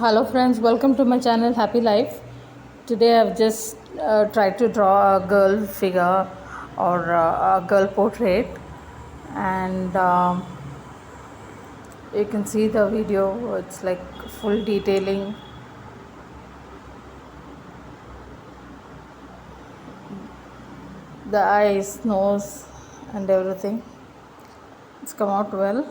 Hello friends, welcome to my channel Happy Life. Today I've just tried to draw a girl figure or a girl portrait, and you can see the video. It's like full detailing. The eyes, nose, and everything. It's come out well.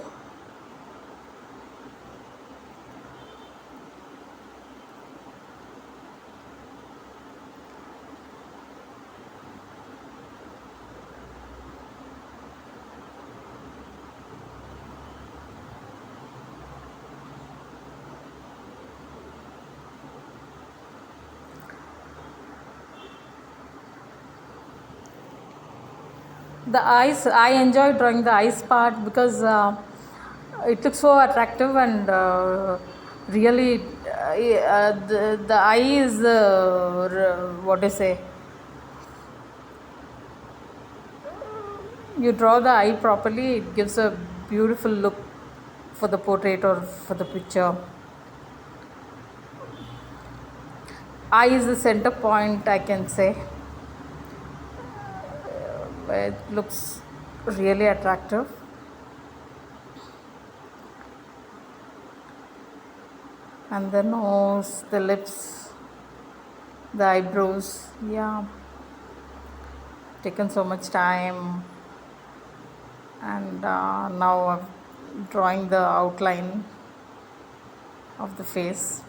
The eyes, I enjoy drawing the eyes part because it looks so attractive and really the eye is what do you say, you draw the eye properly, it gives a beautiful look for the portrait or for the picture. Eye is the center point, I can say. It looks really attractive. And the nose, the lips, the eyebrows, yeah, taken so much time. And now I'm drawing the outline of the face.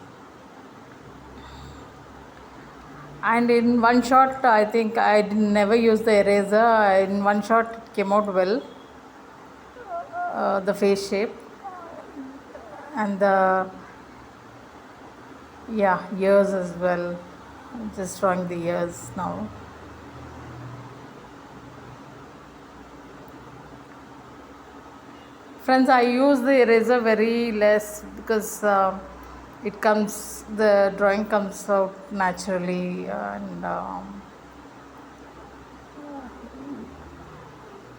And in one shot, I think I never use the eraser. In one shot, it came out well. The face shape and the ears as well. I'm just drawing the ears now. Friends, I use the eraser very less because the drawing comes out naturally, and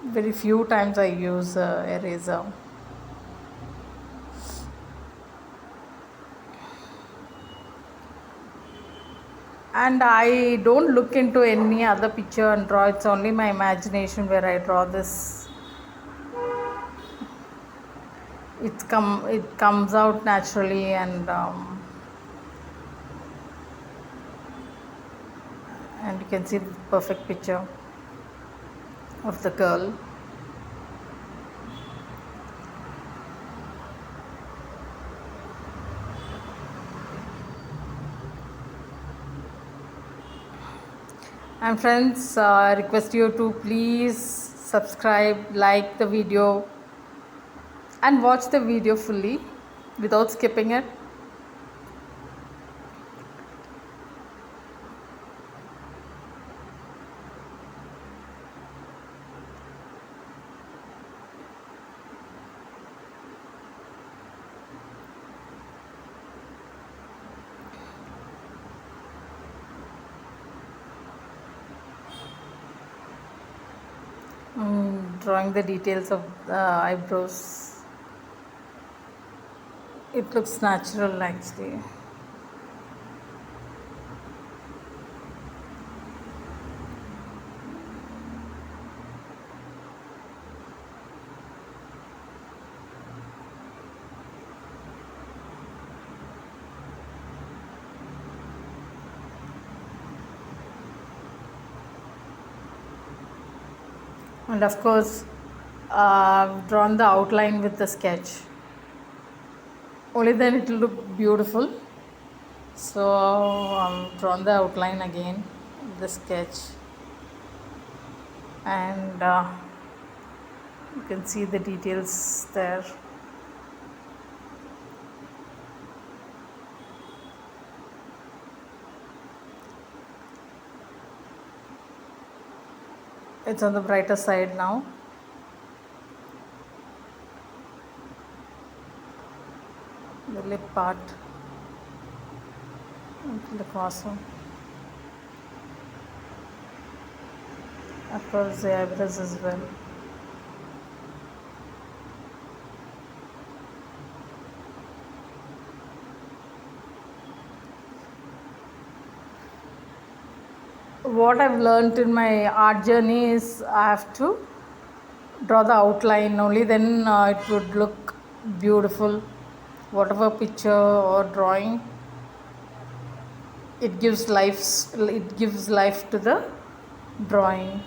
very few times I use eraser. And I don't look into any other picture and draw. It's only my imagination where I draw this. It comes out naturally, and you can see the perfect picture of the girl. And friends, I request you to please subscribe, like the video, and watch the video fully without skipping it. Drawing the details of the eyebrows. It looks natural actually. And of course, I've drawn the outline with the sketch. Only then it will look beautiful. So I've drawn the outline again with the sketch, and you can see the details there. It's on the brighter side now. The lip part look awesome. Of course, the eyebrows as well. what I've learned in my art journey is I have to draw the outline, only then it would look beautiful. Whatever picture or drawing, it gives life to the drawing.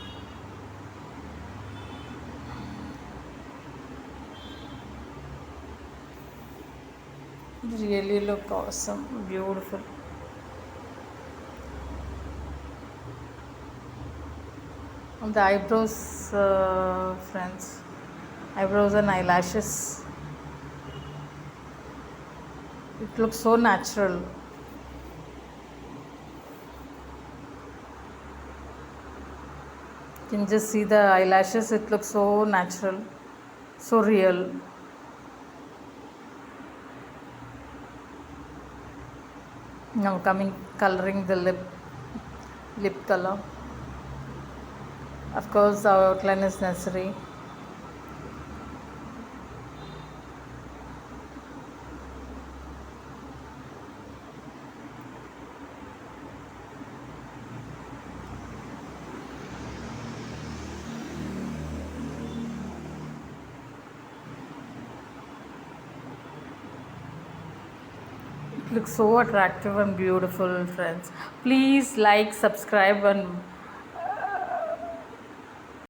Really look awesome, beautiful. On the eyebrows, friends, eyebrows and eyelashes, it looks so natural. You can just see the eyelashes, it looks so natural, so real. Now coming coloring the lip color. Of course, the outline is necessary. It looks so attractive and beautiful, friends. Please like, subscribe, and